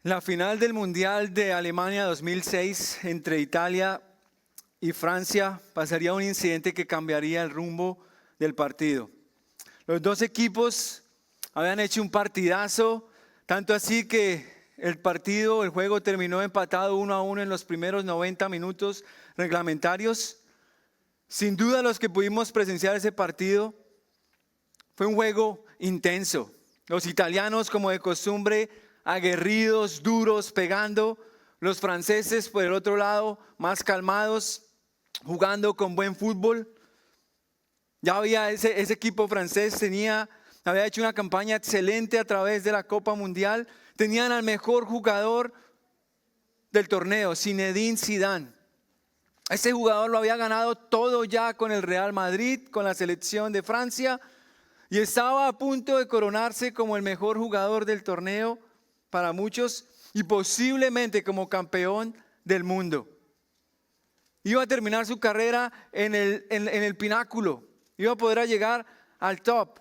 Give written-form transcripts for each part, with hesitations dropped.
La final del Mundial de Alemania 2006 entre Italia y Francia pasaría un incidente que cambiaría el rumbo del partido. Los dos equipos habían hecho un partidazo, tanto así que el juego terminó empatado 1-1 en los primeros 90 minutos reglamentarios. Sin duda los que pudimos presenciar ese partido, fue un juego intenso. Los italianos, como de costumbre, aguerridos, duros, pegando. Los franceses, por el otro lado, más calmados, jugando con buen fútbol. Ya había ese equipo francés, había hecho una campaña excelente a través de la Copa Mundial. Tenían al mejor jugador del torneo, Zinedine Zidane. Ese jugador lo había ganado todo ya con el Real Madrid, con la selección de Francia, y estaba a punto de coronarse como el mejor jugador del torneo para muchos y posiblemente como campeón del mundo. Iba a terminar su carrera en el pináculo, iba a poder llegar al top.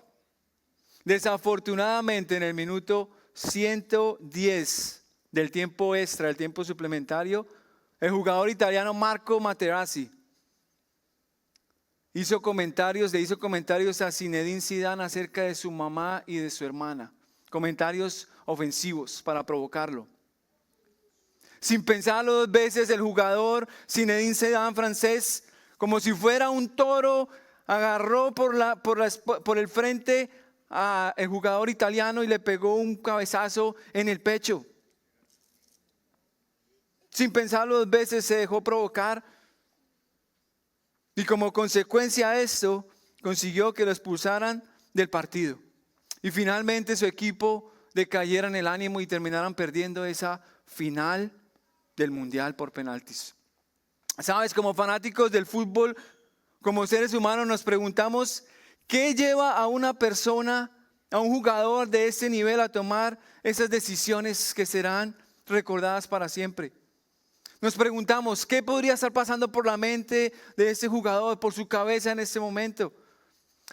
Desafortunadamente, en el minuto 110 del tiempo extra, el tiempo suplementario, el jugador italiano Marco Materazzi le hizo comentarios a Zinedine Zidane acerca de su mamá y de su hermana. Comentarios ofensivos para provocarlo. Sin pensarlo dos veces, el jugador Zinedine Zidane francés, como si fuera un toro, agarró por el frente al jugador italiano y le pegó un cabezazo en el pecho. Sin pensarlo dos veces, se dejó provocar. Y como consecuencia de esto, consiguió que lo expulsaran del partido. Y finalmente su equipo decayera en el ánimo y terminaran perdiendo esa final del Mundial por penaltis. Sabes, como fanáticos del fútbol, como seres humanos nos preguntamos, ¿qué lleva a una persona, a un jugador de ese nivel a tomar esas decisiones que serán recordadas para siempre? Nos preguntamos, ¿qué podría estar pasando por la mente de ese jugador, por su cabeza en este momento?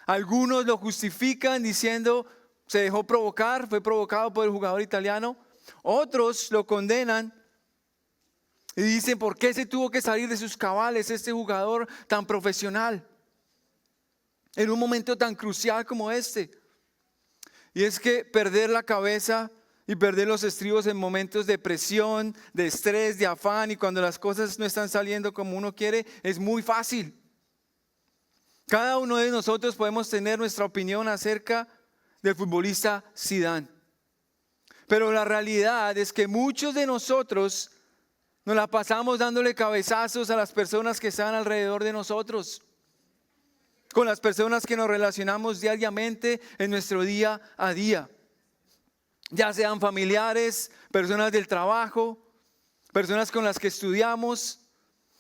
Algunos lo justifican diciendo, se dejó provocar, fue provocado por el jugador italiano. Otros lo condenan y dicen, ¿por qué se tuvo que salir de sus cabales este jugador tan profesional en un momento tan crucial como este? Y es que perder la cabeza y perder los estribos en momentos de presión, de estrés, de afán y cuando las cosas no están saliendo como uno quiere, es muy fácil. Cada uno de nosotros podemos tener nuestra opinión acerca del futbolista Zidane. Pero la realidad es que muchos de nosotros nos la pasamos dándole cabezazos a las personas que están alrededor de nosotros, con las personas que nos relacionamos diariamente en nuestro día a día. Ya sean familiares, personas del trabajo, personas con las que estudiamos,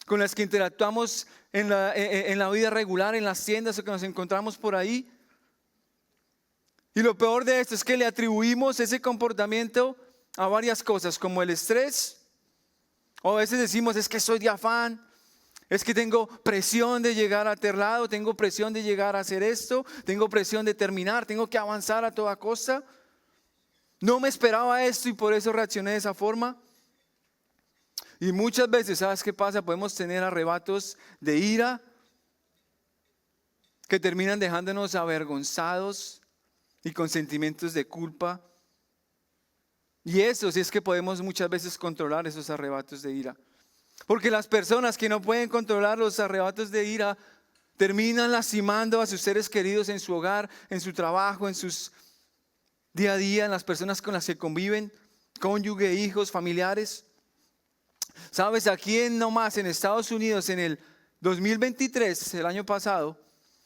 con las que interactuamos en la vida regular, en las tiendas o que nos encontramos por ahí. Y lo peor de esto es que le atribuimos ese comportamiento a varias cosas, como el estrés, o a veces decimos es que soy de afán, es que tengo presión de llegar a tal lado, tengo presión de llegar a hacer esto, tengo presión de terminar, tengo que avanzar a toda costa. No me esperaba esto y por eso reaccioné de esa forma. Y muchas veces, ¿sabes qué pasa? Podemos tener arrebatos de ira que terminan dejándonos avergonzados y con sentimientos de culpa. Y eso sí es que podemos muchas veces controlar esos arrebatos de ira. Porque las personas que no pueden controlar los arrebatos de ira terminan lastimando a sus seres queridos en su hogar, en su trabajo, en sus día a día, en las personas con las que conviven, cónyuge, hijos, familiares. Sabes, aquí en Estados Unidos, en el 2023, el año pasado,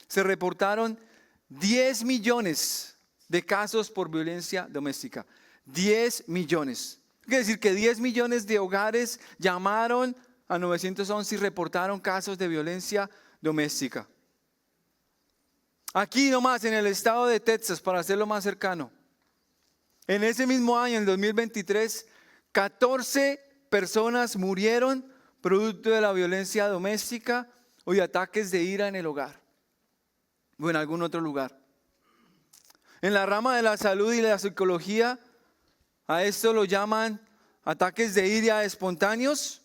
se reportaron 10 millones de casos por violencia doméstica. 10 millones. Quiere decir que 10 millones de hogares llamaron a 911 y reportaron casos de violencia doméstica. Aquí nomás en el estado de Texas, para hacerlo más cercano, en ese mismo año, en el 2023, 14 personas murieron producto de la violencia doméstica o de ataques de ira en el hogar o en algún otro lugar. En la rama de la salud y la psicología, a esto lo llaman ataques de ira espontáneos,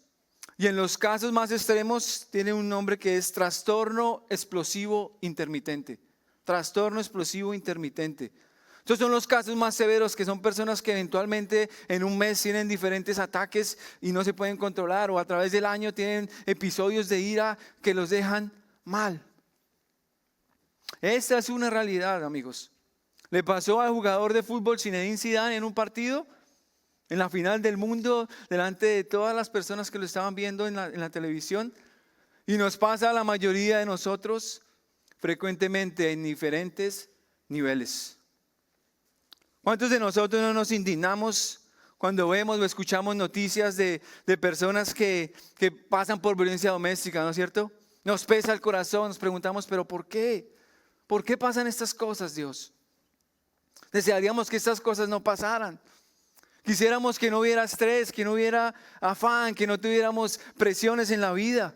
y en los casos más extremos tiene un nombre que es trastorno explosivo intermitente. Trastorno explosivo intermitente. Estos son los casos más severos, que son personas que eventualmente en un mes tienen diferentes ataques y no se pueden controlar, o a través del año tienen episodios de ira que los dejan mal. Esta es una realidad, amigos. Le pasó al jugador de fútbol Zinedine Zidane en un partido, en la final del mundo, delante de todas las personas que lo estaban viendo en la televisión. Y nos pasa a la mayoría de nosotros frecuentemente en diferentes niveles. ¿Cuántos de nosotros no nos indignamos cuando vemos o escuchamos noticias de personas que pasan por violencia doméstica, ¿no es cierto? Nos pesa el corazón, nos preguntamos, ¿pero por qué? ¿Por qué pasan estas cosas, Dios? Desearíamos que estas cosas no pasaran. Quisiéramos que no hubiera estrés, que no hubiera afán, que no tuviéramos presiones en la vida.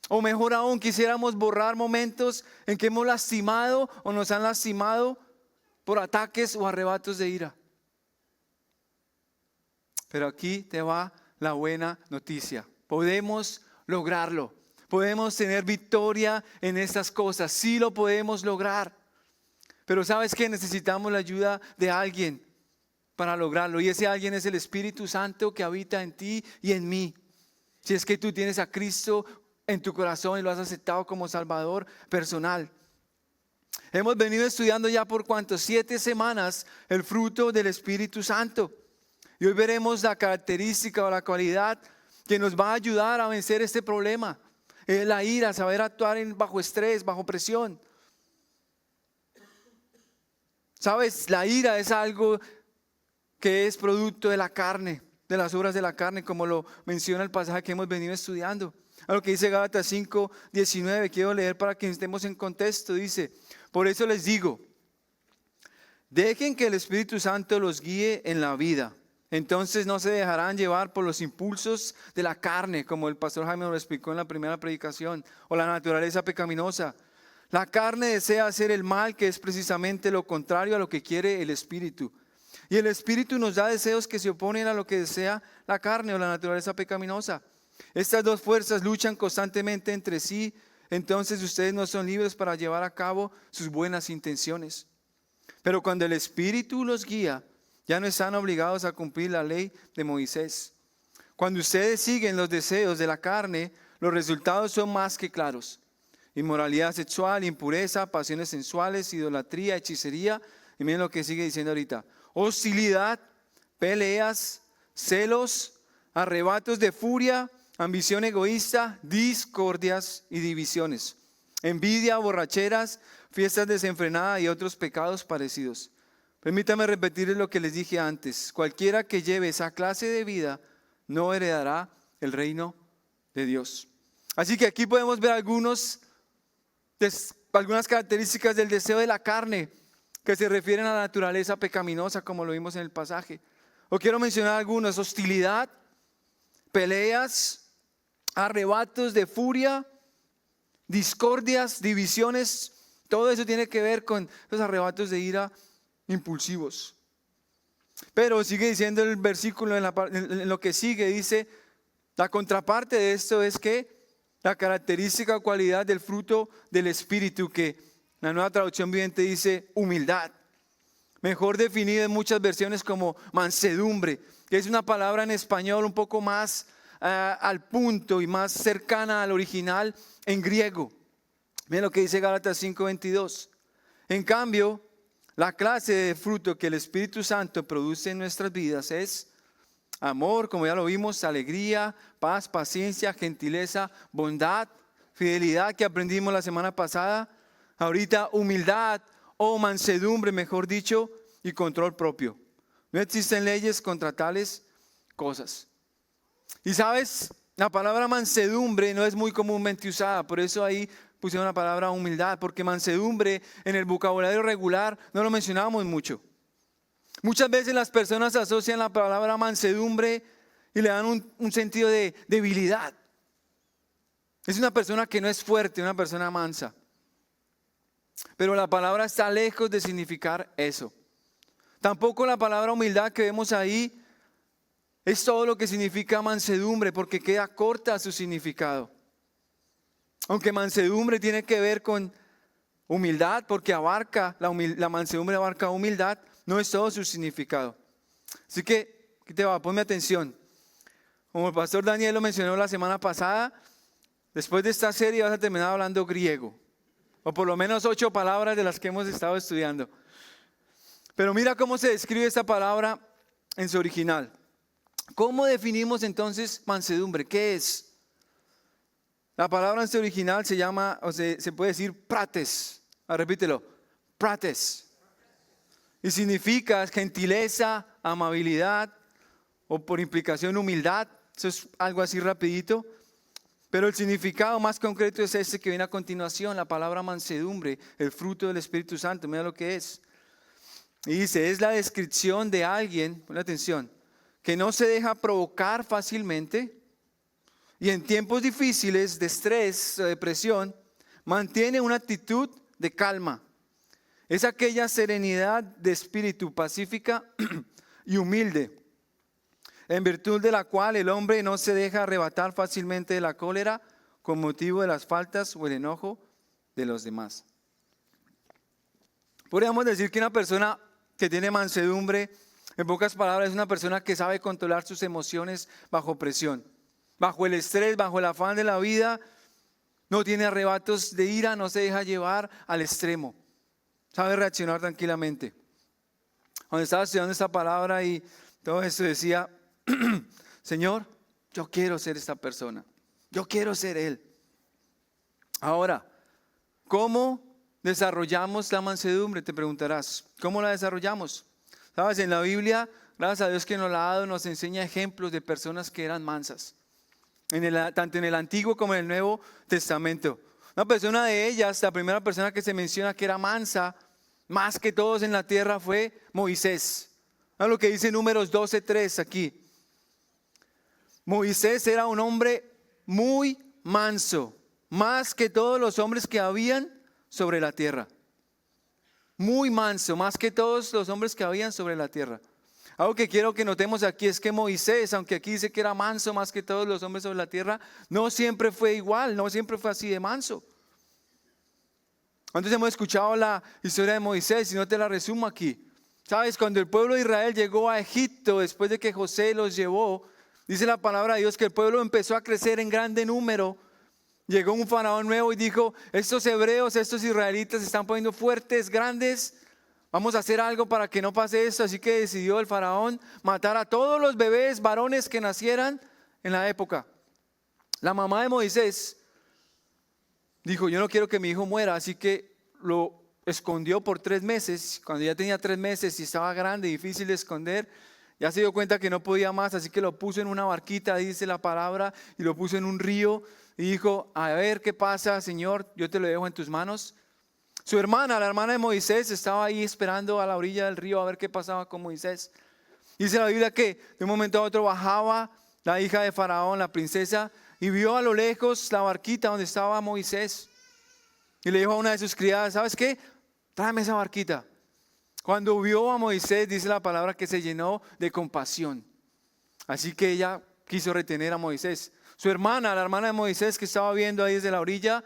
O mejor aún, quisiéramos borrar momentos en que hemos lastimado o nos han lastimado por ataques o arrebatos de ira. Pero aquí te va la buena noticia. Podemos lograrlo. Podemos tener victoria en estas cosas. Sí lo podemos lograr. Pero ¿sabes qué? Necesitamos la ayuda de alguien para lograrlo. Y ese alguien es el Espíritu Santo que habita en ti y en mí. Si es que tú tienes a Cristo en tu corazón y lo has aceptado como Salvador personal. Hemos venido estudiando ya por 7 semanas el fruto del Espíritu Santo. Y hoy veremos la característica o la cualidad que nos va a ayudar a vencer este problema. La ira, saber actuar bajo estrés, bajo presión. ¿Sabes? La ira es algo que es producto de la carne, de las obras de la carne, como lo menciona el pasaje que hemos venido estudiando. A lo que dice Gálatas 5:19, quiero leer para que estemos en contexto. Dice: por eso les digo, dejen que el Espíritu Santo los guíe en la vida. Entonces no se dejarán llevar por los impulsos de la carne, como el pastor Jaime nos lo explicó en la primera predicación, o la naturaleza pecaminosa. La carne desea hacer el mal, que es precisamente lo contrario a lo que quiere el Espíritu. Y el Espíritu nos da deseos que se oponen a lo que desea la carne o la naturaleza pecaminosa. Estas dos fuerzas luchan constantemente entre sí. Entonces ustedes no son libres para llevar a cabo sus buenas intenciones. Pero cuando el Espíritu los guía, ya no están obligados a cumplir la ley de Moisés. Cuando ustedes siguen los deseos de la carne, los resultados son más que claros: inmoralidad sexual, impureza, pasiones sensuales, idolatría, hechicería. Y miren lo que sigue diciendo ahorita: hostilidad, peleas, celos, arrebatos de furia, ambición egoísta, discordias y divisiones, envidia, borracheras, fiestas desenfrenadas y otros pecados parecidos. Permítame repetirles lo que les dije antes: cualquiera que lleve esa clase de vida no heredará el reino de Dios. Así que aquí podemos ver algunas características del deseo de la carne que se refieren a la naturaleza pecaminosa, como lo vimos en el pasaje. O quiero mencionar algunos: hostilidad, peleas, arrebatos de furia, discordias, divisiones. Todo eso tiene que ver con los arrebatos de ira impulsivos. Pero sigue diciendo el versículo en lo que sigue, dice: la contraparte de esto es que la característica o cualidad del fruto del Espíritu, que la Nueva Traducción Viviente dice humildad, mejor definida en muchas versiones como mansedumbre, que es una palabra en español un poco más al punto y más cercana al original en griego. Miren lo que dice Gálatas 5:22. En cambio, la clase de fruto que el Espíritu Santo produce en nuestras vidas es amor, como ya lo vimos, alegría, paz, paciencia, gentileza, bondad, fidelidad, que aprendimos la semana pasada. Ahorita humildad o mansedumbre, mejor dicho, y control propio. No existen leyes contra tales cosas. Y sabes, la palabra mansedumbre no es muy comúnmente usada, por eso ahí pusieron la palabra humildad, porque mansedumbre en el vocabulario regular no lo mencionamos mucho. Muchas veces las personas asocian la palabra mansedumbre y le dan un sentido de debilidad. Es una persona que no es fuerte, una persona mansa. Pero la palabra está lejos de significar eso. Tampoco la palabra humildad que vemos ahí es todo lo que significa mansedumbre, porque queda corta su significado. Aunque mansedumbre tiene que ver con humildad, porque la mansedumbre abarca humildad, no es todo su significado. Así que, ¿qué te va? Ponme atención. Como el pastor Daniel lo mencionó la semana pasada, después de esta serie vas a terminar hablando griego, o por lo menos 8 palabras de las que hemos estado estudiando. Pero mira cómo se describe esta palabra en su original. ¿Cómo definimos entonces mansedumbre? ¿Qué es? La palabra en su original se llama, o se puede decir prates. Repítelo, prates. Y significa gentileza, amabilidad, o por implicación humildad. Eso es algo así rapidito. Pero el significado más concreto es este que viene a continuación, la palabra mansedumbre, el fruto del Espíritu Santo. Mira lo que es. Y dice, es la descripción de alguien, pon atención, que no se deja provocar fácilmente y en tiempos difíciles de estrés o depresión, mantiene una actitud de calma. Es aquella serenidad de espíritu pacífica y humilde, en virtud de la cual el hombre no se deja arrebatar fácilmente de la cólera con motivo de las faltas o el enojo de los demás. Podríamos decir que una persona que tiene mansedumbre, en pocas palabras, es una persona que sabe controlar sus emociones bajo presión, bajo el estrés, bajo el afán de la vida. No tiene arrebatos de ira, no se deja llevar al extremo, sabe reaccionar tranquilamente. Cuando estaba estudiando esta palabra y todo esto decía, Señor, yo quiero ser esta persona, yo quiero ser Él. Ahora, ¿cómo desarrollamos la mansedumbre? Te preguntarás, ¿cómo la desarrollamos? Sabes, en la Biblia, gracias a Dios que nos la ha dado, nos enseña ejemplos de personas que eran mansas, tanto en el Antiguo como en el Nuevo Testamento. Una persona de ellas, la primera persona que se menciona que era mansa, más que todos en la tierra, fue Moisés. ¿Sabes lo que dice Números 12:3 aquí? Moisés era un hombre muy manso, más que todos los hombres que habían sobre la tierra. Muy manso, más que todos los hombres que habían sobre la tierra. Algo que quiero que notemos aquí es que Moisés, aunque aquí dice que era manso más que todos los hombres sobre la tierra, no siempre fue igual, no siempre fue así de manso. Antes hemos escuchado la historia de Moisés y no te la resumo aquí. Sabes, cuando el pueblo de Israel llegó a Egipto, después de que José los llevó, dice la palabra de Dios que el pueblo empezó a crecer en grande número. Llegó un faraón nuevo y dijo, estos hebreos, estos israelitas se están poniendo fuertes, grandes, vamos a hacer algo para que no pase esto. Así que decidió el faraón matar a todos los bebés varones que nacieran en la época. La mamá de Moisés dijo, yo no quiero que mi hijo muera, así que lo escondió por 3 meses. Cuando ya tenía 3 meses y estaba grande, difícil de esconder, ya se dio cuenta que no podía más, así que lo puso en una barquita, dice la palabra, y lo puso en un río y dijo, a ver qué pasa, Señor, yo te lo dejo en tus manos. Su hermana, la hermana de Moisés, estaba ahí esperando a la orilla del río a ver qué pasaba con Moisés. Dice la Biblia que de un momento a otro bajaba la hija de Faraón, la princesa, y vio a lo lejos la barquita donde estaba Moisés. Y le dijo a una de sus criadas, ¿sabes qué? Tráeme esa barquita. Cuando vio a Moisés, dice la palabra que se llenó de compasión. Así que ella quiso retener a Moisés. Su hermana, la hermana de Moisés que estaba viendo ahí desde la orilla,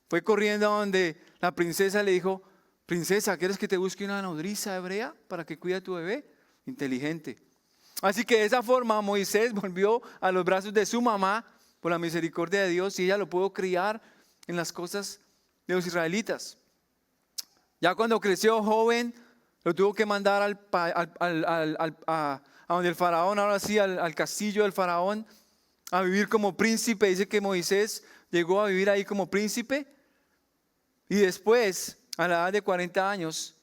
fue corriendo a donde la princesa le dijo, princesa, ¿quieres que te busque una nodriza hebrea para que cuide a tu bebé? Inteligente. Así que de esa forma Moisés volvió a los brazos de su mamá por la misericordia de Dios y ella lo pudo criar en las cosas de los israelitas. Ya cuando creció joven, lo tuvo que mandar a donde el faraón, ahora sí, al castillo del faraón, a vivir como príncipe. Dice que Moisés llegó a vivir ahí como príncipe. Y después, a la edad de 40 años,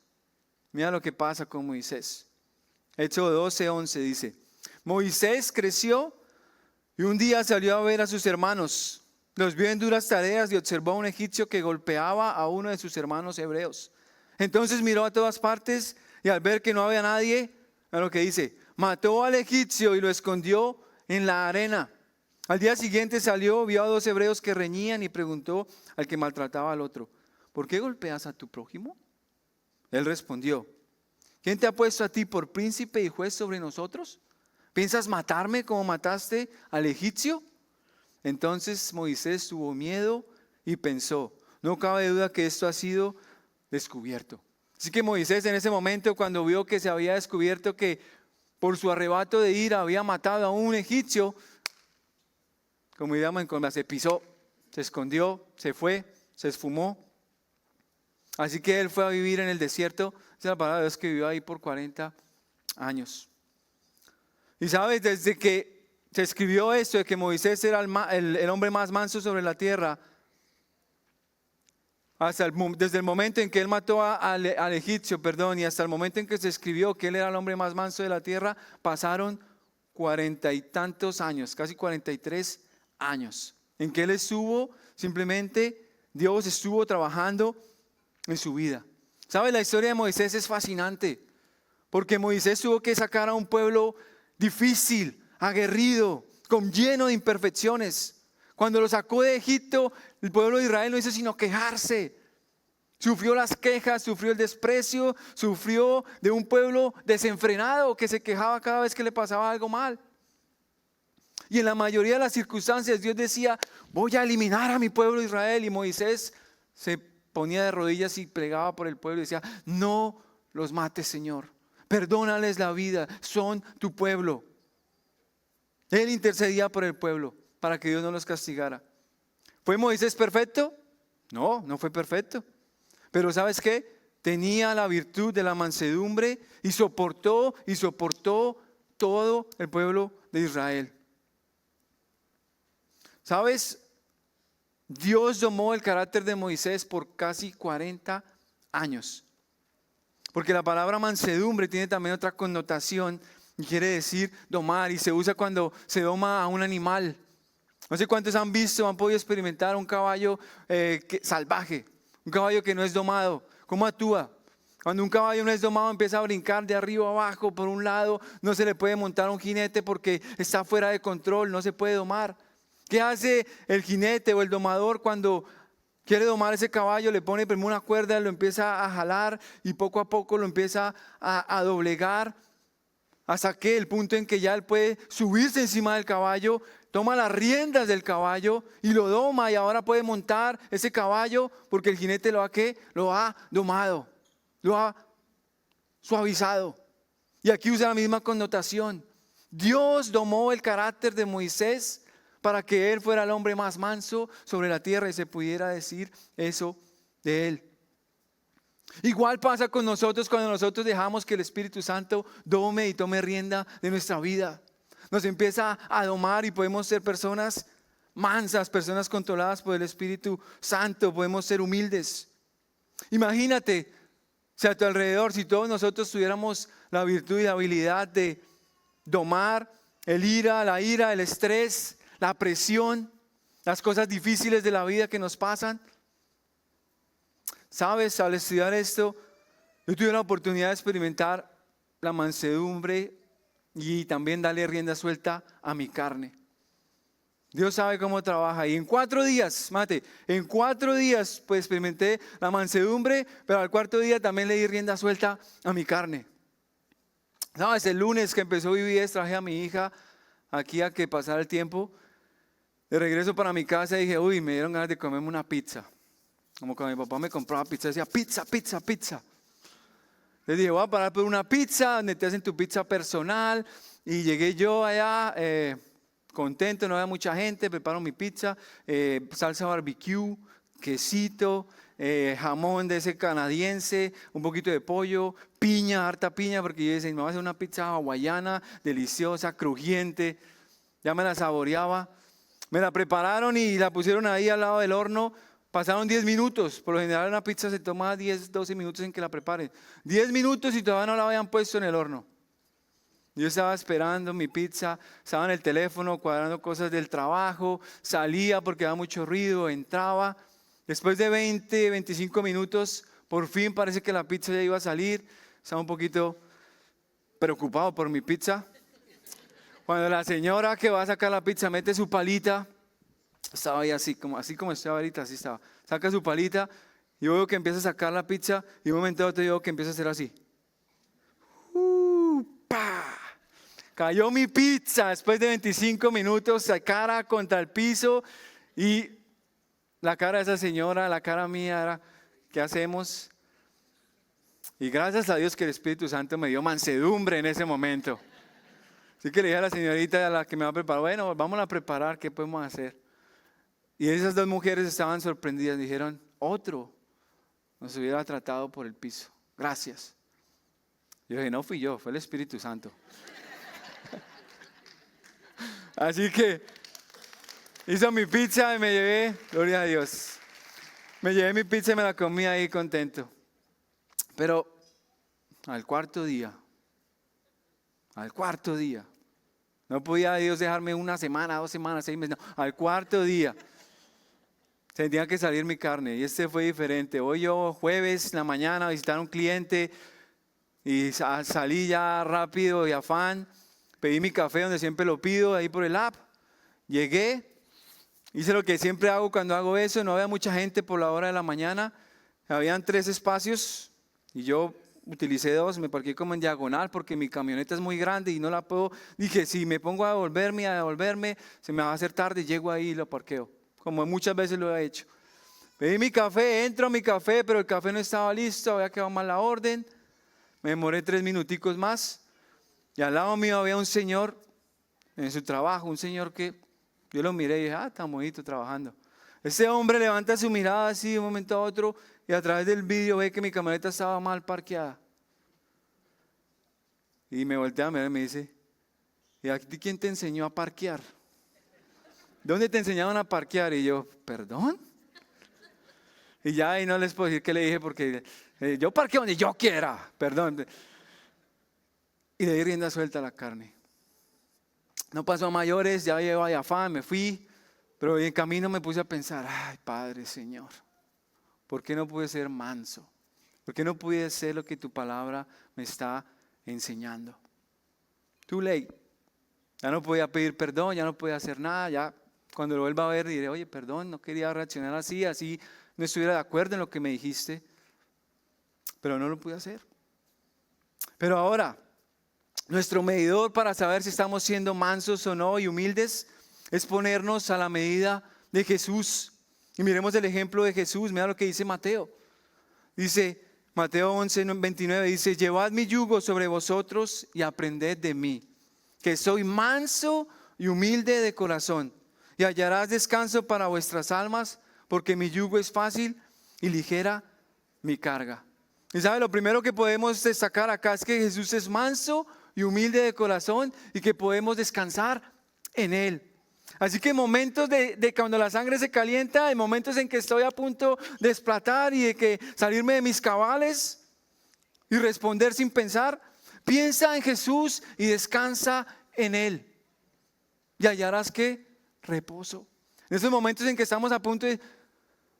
mira lo que pasa con Moisés. Éxodo 12:11 dice, Moisés creció y un día salió a ver a sus hermanos. Los vio en duras tareas y observó a un egipcio que golpeaba a uno de sus hermanos hebreos. Entonces miró a todas partes y al ver que no había nadie, a lo que dice, mató al egipcio y lo escondió en la arena. Al día siguiente salió, vio a 2 hebreos que reñían y preguntó al que maltrataba al otro, ¿por qué golpeas a tu prójimo? Él respondió, ¿quién te ha puesto a ti por príncipe y juez sobre nosotros? ¿Piensas matarme como mataste al egipcio? Entonces Moisés tuvo miedo y pensó, no cabe duda que esto ha sido descubierto. Así que Moisés en ese momento, cuando vio que se había descubierto que por su arrebato de ira había matado a un egipcio, como diríamos en Colombia, se pisó, se escondió, se fue, se esfumó. Así que él fue a vivir en el desierto. Esa es la palabra de Dios, que vivió ahí por 40 años. Y sabes, desde que se escribió esto de que Moisés era el hombre más manso sobre la tierra, desde el momento en que él mató al egipcio, y hasta el momento en que se escribió que él era el hombre más manso de la tierra, pasaron 40 y tantos años, casi 43 años, en que él estuvo, simplemente Dios estuvo trabajando en su vida. ¿Sabes? La historia de Moisés es fascinante, porque Moisés tuvo que sacar a un pueblo difícil, aguerrido, lleno de imperfecciones. Cuando lo sacó de Egipto, el pueblo de Israel no hizo sino quejarse. Sufrió las quejas, sufrió el desprecio, sufrió de un pueblo desenfrenado que se quejaba cada vez que le pasaba algo mal. Y en la mayoría de las circunstancias Dios decía, voy a eliminar a mi pueblo Israel. Y Moisés se ponía de rodillas y plegaba por el pueblo y decía, no los mates, Señor. Perdónales la vida, son tu pueblo. Él intercedía por el pueblo para que Dios no los castigara. ¿Fue Moisés perfecto? No, no fue perfecto. Pero ¿sabes qué? Tenía la virtud de la mansedumbre y soportó todo el pueblo de Israel. ¿Sabes? Dios domó el carácter de Moisés por casi 40 años. Porque la palabra mansedumbre tiene también otra connotación y quiere decir domar, y se usa cuando se doma a un animal. No sé cuántos han visto, han podido experimentar un caballo salvaje, un caballo que no es domado. ¿Cómo actúa? Cuando un caballo no es domado, empieza a brincar de arriba a abajo, por un lado. No se le puede montar a un jinete porque está fuera de control, no se puede domar. ¿Qué hace el jinete o el domador cuando quiere domar ese caballo? Le pone primero una cuerda, lo empieza a jalar y poco a poco lo empieza a doblegar, hasta que el punto en que ya él puede subirse encima del caballo, toma las riendas del caballo y lo doma, y ahora puede montar ese caballo porque el jinete lo ha domado, lo ha suavizado. Y aquí usa la misma connotación. Dios domó el carácter de Moisés para que él fuera el hombre más manso sobre la tierra, y se pudiera decir eso de él. Igual pasa con nosotros cuando nosotros dejamos que el Espíritu Santo dome y tome rienda de nuestra vida. Nos empieza a domar y podemos ser personas mansas, personas controladas por el Espíritu Santo. Podemos ser humildes. Imagínate, si a tu alrededor, si todos nosotros tuviéramos la virtud y la habilidad de domar la ira, el estrés, la presión, las cosas difíciles de la vida que nos pasan. Sabes, al estudiar esto, yo tuve la oportunidad de experimentar la mansedumbre y también darle rienda suelta a mi carne. Dios sabe cómo trabaja, y en 4 días, en 4 días pues experimenté la mansedumbre, pero al 4.º día también le di rienda suelta a mi carne. Sabes, el lunes que empezó vivir, traje a mi hija aquí a que pasara el tiempo. De regreso para mi casa dije, me dieron ganas de comerme una pizza. Como cuando mi papá me compraba pizza, decía pizza. Les dije, voy a parar por una pizza donde te hacen tu pizza personal. Y llegué yo allá contento, no había mucha gente, preparo mi pizza, salsa barbecue, quesito, jamón de ese canadiense, un poquito de pollo, piña, harta piña, porque yo decía, me voy a hacer una pizza hawaiana, deliciosa, crujiente. Ya me la saboreaba. Me la prepararon y la pusieron ahí al lado del horno. Pasaron 10 minutos, por lo general una pizza se toma 10, 12 minutos en que la preparen. 10 minutos y todavía no la habían puesto en el horno. Yo estaba esperando mi pizza, estaba en el teléfono cuadrando cosas del trabajo, salía porque había mucho ruido, entraba. Después de 20, 25 minutos, por fin parece que la pizza ya iba a salir. Estaba un poquito preocupado por mi pizza. Cuando la señora que va a sacar la pizza mete su palita, estaba ahí así como estoy ahorita, así estaba. Saca su palita y yo veo que empieza a sacar la pizza y un momento a otro yo veo que empieza a hacer así. ¡Pa! Cayó mi pizza después de 25 minutos, cara contra el piso, y la cara de esa señora, la cara mía era, ¿qué hacemos? Y gracias a Dios que el Espíritu Santo me dio mansedumbre en ese momento. Así que le dije a la señorita a la que me va a preparar, bueno, vamos a preparar, ¿qué podemos hacer? Y esas dos mujeres estaban sorprendidas, dijeron, otro nos hubiera tratado por el piso, gracias. Yo dije, no fui yo, fue el Espíritu Santo. Así que hizo mi pizza y me llevé, gloria a Dios. Me llevé mi pizza y me la comí ahí contento. Pero al cuarto día, no podía Dios dejarme una semana, 2 semanas, 6 meses, no, al cuarto día tenía que salir mi carne y este fue diferente. Hoy yo jueves en la mañana a visitar a un cliente y salí ya rápido y afán, pedí mi café donde siempre lo pido, ahí por el app, llegué, hice lo que siempre hago cuando hago eso, no había mucha gente por la hora de la mañana, habían 3 espacios y yo utilicé 2, me parqué como en diagonal porque mi camioneta es muy grande y no la puedo, dije si me pongo a devolverme, se me va a hacer tarde, llego ahí y lo parqueo, como muchas veces lo he hecho. Pedí mi café, entro a mi café, pero el café no estaba listo, había quedado mal la orden, me demoré 3 minuticos más y al lado mío había un señor en su trabajo, un señor que yo lo miré y dije, tan bonito trabajando. Ese hombre levanta su mirada así de un momento a otro y a través del vidrio ve que mi camioneta estaba mal parqueada. Y me voltea a mirar y me dice, ¿y a ti quién te enseñó a parquear? ¿Dónde te enseñaron a parquear? Y yo, ¿perdón? Y ya ahí no les puedo decir qué le dije porque yo parqueo donde yo quiera, perdón. Y le di rienda suelta a la carne. No pasó a mayores, ya llevo de afán, me fui. Pero en camino me puse a pensar, ay Padre Señor, ¿por qué no pude ser manso? ¿Por qué no pude ser lo que tu palabra me está enseñando? Too late. Ya no podía pedir perdón, ya no podía hacer nada. Ya cuando lo vuelva a ver diré, oye, perdón, no quería reaccionar así no estuviera de acuerdo en lo que me dijiste. Pero no lo pude hacer. Pero ahora, nuestro medidor para saber si estamos siendo mansos o no y humildes es ponernos a la medida de Jesús. Y miremos el ejemplo de Jesús. Mira lo que dice Mateo. Dice Mateo 11:29, dice, llevad mi yugo sobre vosotros y aprended de mí, que soy manso y humilde de corazón, y hallarás descanso para vuestras almas, porque mi yugo es fácil y ligera mi carga. Y sabe, lo primero que podemos destacar acá es que Jesús es manso y humilde de corazón y que podemos descansar en Él. Así que en momentos de cuando la sangre se calienta, en momentos en que estoy a punto de explotar y de que salirme de mis cabales y responder sin pensar, piensa en Jesús y descansa en Él. Y hallarás ¿qué? Reposo. En esos momentos en que estamos a punto de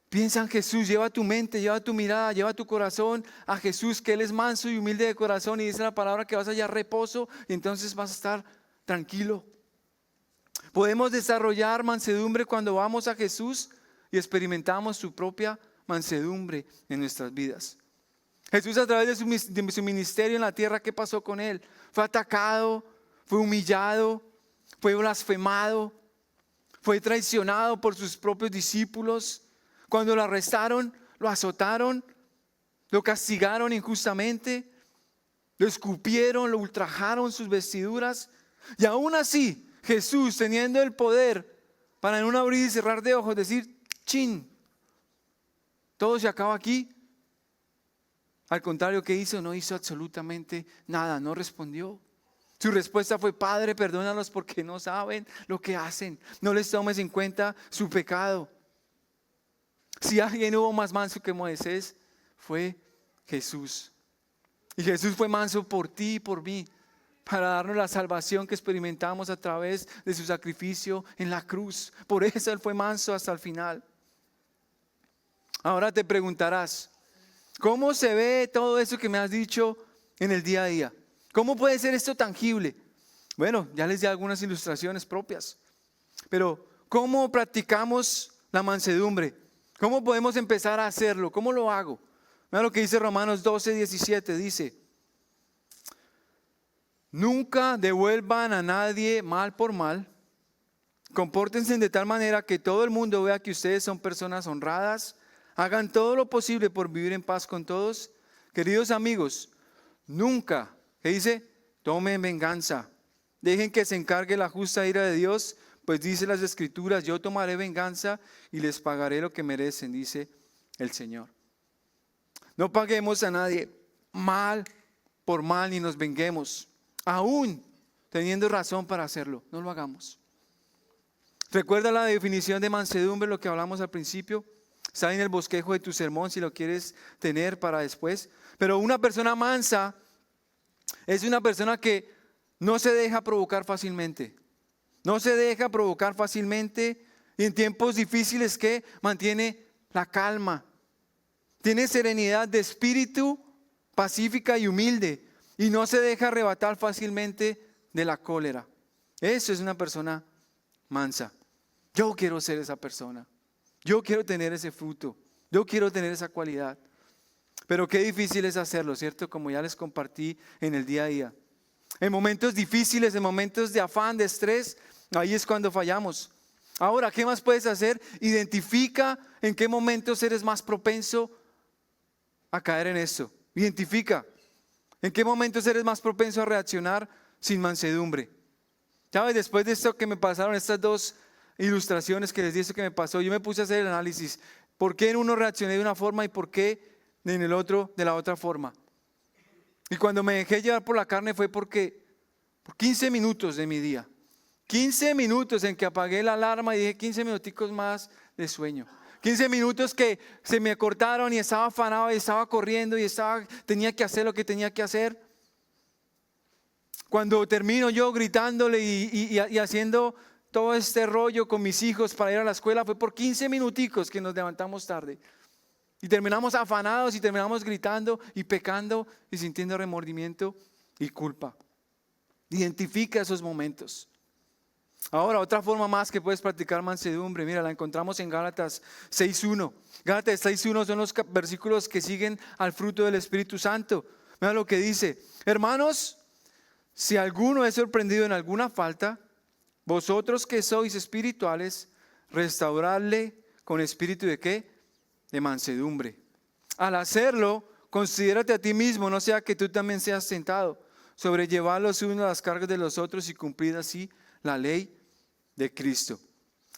piensa en Jesús, lleva tu mente, lleva tu mirada, lleva tu corazón a Jesús, que Él es manso y humilde de corazón y dice la palabra que vas a hallar reposo y entonces vas a estar tranquilo. Podemos desarrollar mansedumbre cuando vamos a Jesús y experimentamos su propia mansedumbre en nuestras vidas. Jesús a través de su ministerio en la tierra, ¿qué pasó con Él? Fue atacado, fue humillado, fue blasfemado, fue traicionado por sus propios discípulos. Cuando lo arrestaron, lo azotaron, lo castigaron injustamente, lo escupieron, lo ultrajaron sus vestiduras. Y aún así, Jesús, teniendo el poder para en un abrir y cerrar de ojos decir, chin, todo se acaba aquí. Al contrario, ¿qué hizo? No hizo absolutamente nada, no respondió. Su respuesta fue, Padre, perdónalos porque no saben lo que hacen. No les tomes en cuenta su pecado. Si alguien hubo más manso que Moisés, fue Jesús. Y Jesús fue manso por ti y por mí, para darnos la salvación que experimentamos a través de su sacrificio en la cruz. Por eso Él fue manso hasta el final. Ahora te preguntarás, ¿cómo se ve todo eso que me has dicho en el día a día? ¿Cómo puede ser esto tangible? Bueno, ya les di algunas ilustraciones propias. Pero, ¿cómo practicamos la mansedumbre? ¿Cómo podemos empezar a hacerlo? ¿Cómo lo hago? Mira lo que dice Romanos 12:17, dice, Nunca devuelvan a nadie mal por mal. Compórtense de tal manera que todo el mundo vea que ustedes son personas honradas. Hagan todo lo posible por vivir en paz con todos. Queridos amigos, nunca, ¿qué dice? Tomen venganza. Dejen que se encargue la justa ira de Dios, pues dice las Escrituras, yo tomaré venganza y les pagaré lo que merecen, dice el Señor. No paguemos a nadie mal por mal ni nos venguemos, aún teniendo razón para hacerlo. No lo hagamos. ¿Recuerda la definición de mansedumbre, lo que hablamos al principio? Está en el bosquejo de tu sermón si lo quieres tener para después. Pero una persona mansa es una persona que no se deja provocar fácilmente. No se deja provocar fácilmente y en tiempos difíciles que mantiene la calma. Tiene serenidad de espíritu, pacífica y humilde. Y no se deja arrebatar fácilmente de la cólera. Eso es una persona mansa. Yo quiero ser esa persona. Yo quiero tener ese fruto. Yo quiero tener esa cualidad. Pero qué difícil es hacerlo, ¿cierto? Como ya les compartí en el día a día. En momentos difíciles, en momentos de afán, de estrés, ahí es cuando fallamos. Ahora, ¿qué más puedes hacer? Identifica en qué momentos eres más propenso a caer en esto. Identifica en qué momentos eres más propenso a reaccionar sin mansedumbre. ¿Sabes? Después de esto que me pasaron, estas dos ilustraciones que les di, esto que me pasó, yo me puse a hacer el análisis. ¿Por qué en uno reaccioné de una forma y por qué en el otro de la otra forma? Y cuando me dejé llevar por la carne fue por 15 minutos de mi día. 15 minutos en que apagué la alarma y dije 15 minuticos más de sueño. 15 minutos que se me cortaron y estaba afanado y estaba corriendo y tenía que hacer lo que tenía que hacer. Cuando termino yo gritándole y haciendo todo este rollo con mis hijos para ir a la escuela, fue por 15 minuticos que nos levantamos tarde. Y terminamos afanados y terminamos gritando y pecando y sintiendo remordimiento y culpa. Identifica esos momentos. Ahora, otra forma más que puedes practicar mansedumbre, mira, la encontramos en Gálatas 6.1. Gálatas 6.1 son los versículos que siguen al fruto del Espíritu Santo. Mira lo que dice: hermanos, si alguno es sorprendido en alguna falta, vosotros que sois espirituales, restauradle con espíritu de ¿qué? De mansedumbre. Al hacerlo, considérate a ti mismo, no sea que tú también seas tentado. Sobrellevad los unos las cargas de los otros y cumplid así la ley de Cristo.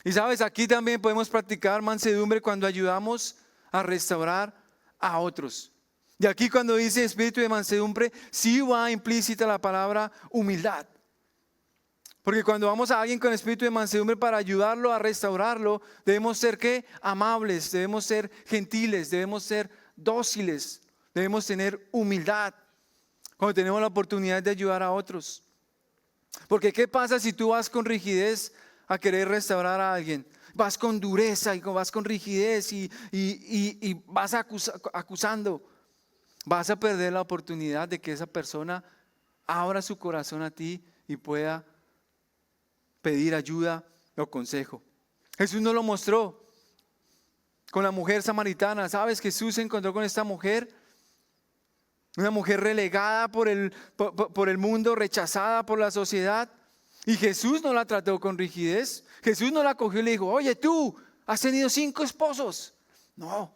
Y sabes, aquí también podemos practicar mansedumbre cuando ayudamos a restaurar a otros. Y aquí cuando dice espíritu de mansedumbre, sí va implícita la palabra humildad. Porque cuando vamos a alguien con espíritu de mansedumbre para ayudarlo a restaurarlo, debemos ser ¿qué? Amables, debemos ser gentiles, debemos ser dóciles, debemos tener humildad cuando tenemos la oportunidad de ayudar a otros. Porque ¿qué pasa si tú vas con rigidez a querer restaurar a alguien? Vas con dureza y vas con rigidez y vas acusando. Vas a perder la oportunidad de que esa persona abra su corazón a ti y pueda pedir ayuda o consejo. Jesús nos lo mostró con la mujer samaritana. ¿Sabes? Jesús se encontró con esta mujer, una mujer relegada por el mundo, rechazada por la sociedad. Y Jesús no la trató con rigidez. Jesús no la cogió y le dijo: oye, tú has tenido 5 esposos. No,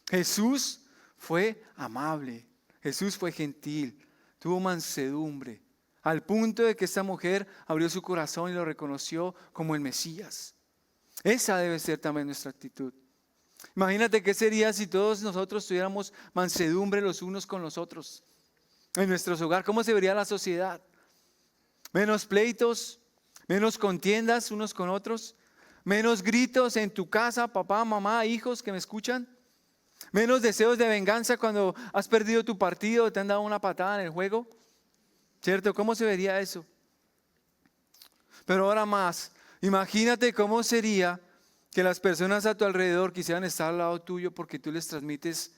Jesús fue amable, Jesús fue gentil, tuvo mansedumbre, al punto de que esta mujer abrió su corazón y lo reconoció como el Mesías. Esa debe ser también nuestra actitud. Imagínate qué sería si todos nosotros tuviéramos mansedumbre los unos con los otros en nuestros hogares. ¿Cómo se vería la sociedad? Menos pleitos, menos contiendas unos con otros, menos gritos en tu casa, papá, mamá, hijos que me escuchan. Menos deseos de venganza cuando has perdido tu partido o te han dado una patada en el juego. ¿Cierto? ¿Cómo se vería eso? Pero ahora más, imagínate cómo sería que las personas a tu alrededor quisieran estar al lado tuyo porque tú les transmites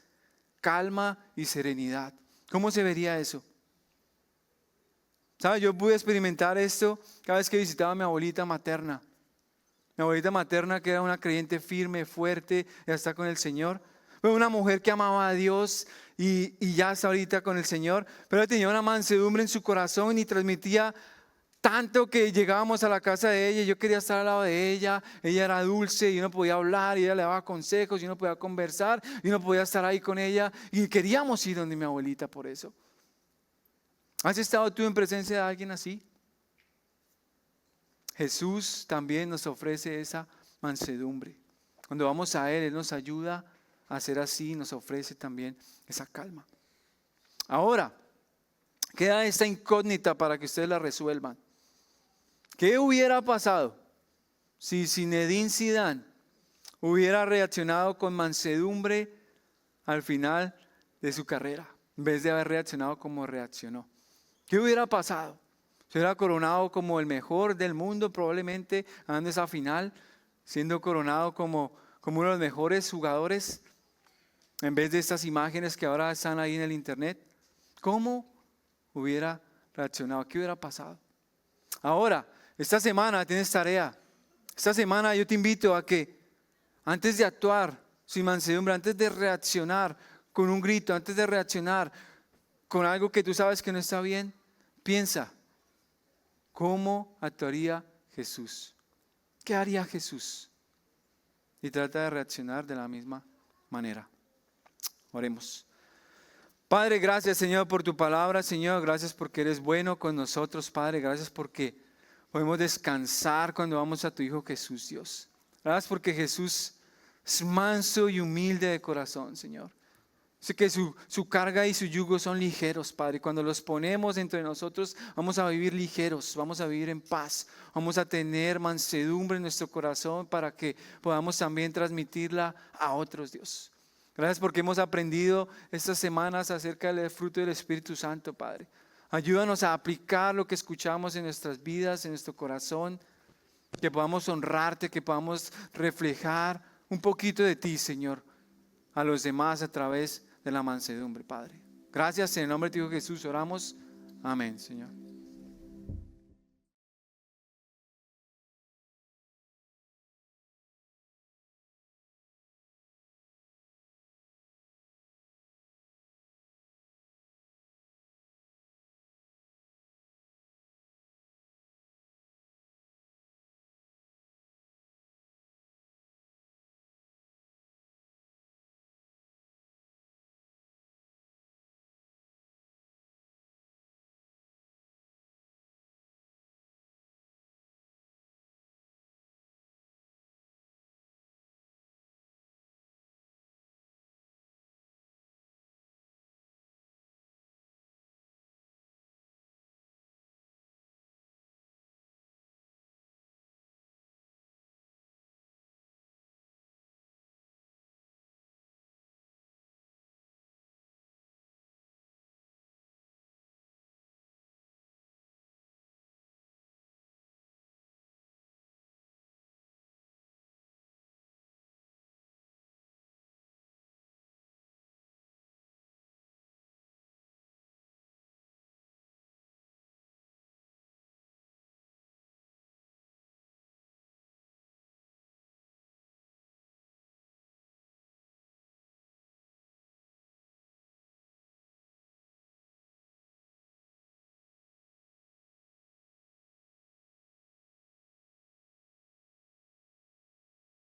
calma y serenidad. ¿Cómo se vería eso? ¿Sabes? Yo pude experimentar esto cada vez que visitaba a mi abuelita materna. Mi abuelita materna, que era una creyente firme, fuerte, ya está con el Señor. Fue una mujer que amaba a Dios y ya está ahorita con el Señor, pero tenía una mansedumbre en su corazón y transmitía tanto que llegábamos a la casa de ella y yo quería estar al lado de ella. Ella era dulce y uno podía hablar y ella le daba consejos y uno podía conversar y uno podía estar ahí con ella y queríamos ir donde mi abuelita por eso. ¿Has estado tú en presencia de alguien así? Jesús también nos ofrece esa mansedumbre. Cuando vamos a Él nos ayuda a ser así, nos ofrece también esa calma. Ahora, queda esta incógnita para que ustedes la resuelvan. ¿Qué hubiera pasado si Zinedine Zidane hubiera reaccionado con mansedumbre al final de su carrera, en vez de haber reaccionado como reaccionó? ¿Qué hubiera pasado? Se hubiera coronado como el mejor del mundo, probablemente ganando esa final, siendo coronado como uno de los mejores jugadores, en vez de estas imágenes que ahora están ahí en el internet. ¿Cómo hubiera reaccionado? ¿Qué hubiera pasado? Ahora, esta semana tienes tarea. Esta semana yo te invito a que antes de actuar sin mansedumbre, antes de reaccionar con un grito, antes de reaccionar con algo que tú sabes que no está bien, piensa, ¿cómo actuaría Jesús? ¿Qué haría Jesús? Y trata de reaccionar de la misma manera. Oremos. Padre, gracias Señor por tu palabra, Señor, gracias porque eres bueno con nosotros, Padre, gracias porque podemos descansar cuando vamos a tu Hijo Jesús, Dios. Gracias porque Jesús es manso y humilde de corazón, Señor. Sé que su carga y su yugo son ligeros, Padre. Cuando los ponemos entre nosotros, vamos a vivir ligeros, vamos a vivir en paz. Vamos a tener mansedumbre en nuestro corazón para que podamos también transmitirla a otros, Dios. Gracias porque hemos aprendido estas semanas acerca del fruto del Espíritu Santo, Padre. Ayúdanos a aplicar lo que escuchamos en nuestras vidas, en nuestro corazón, que podamos honrarte, que podamos reflejar un poquito de ti, Señor, a los demás a través de la mansedumbre, Padre. Gracias, en el nombre de tu Hijo Jesús oramos. Amén, Señor.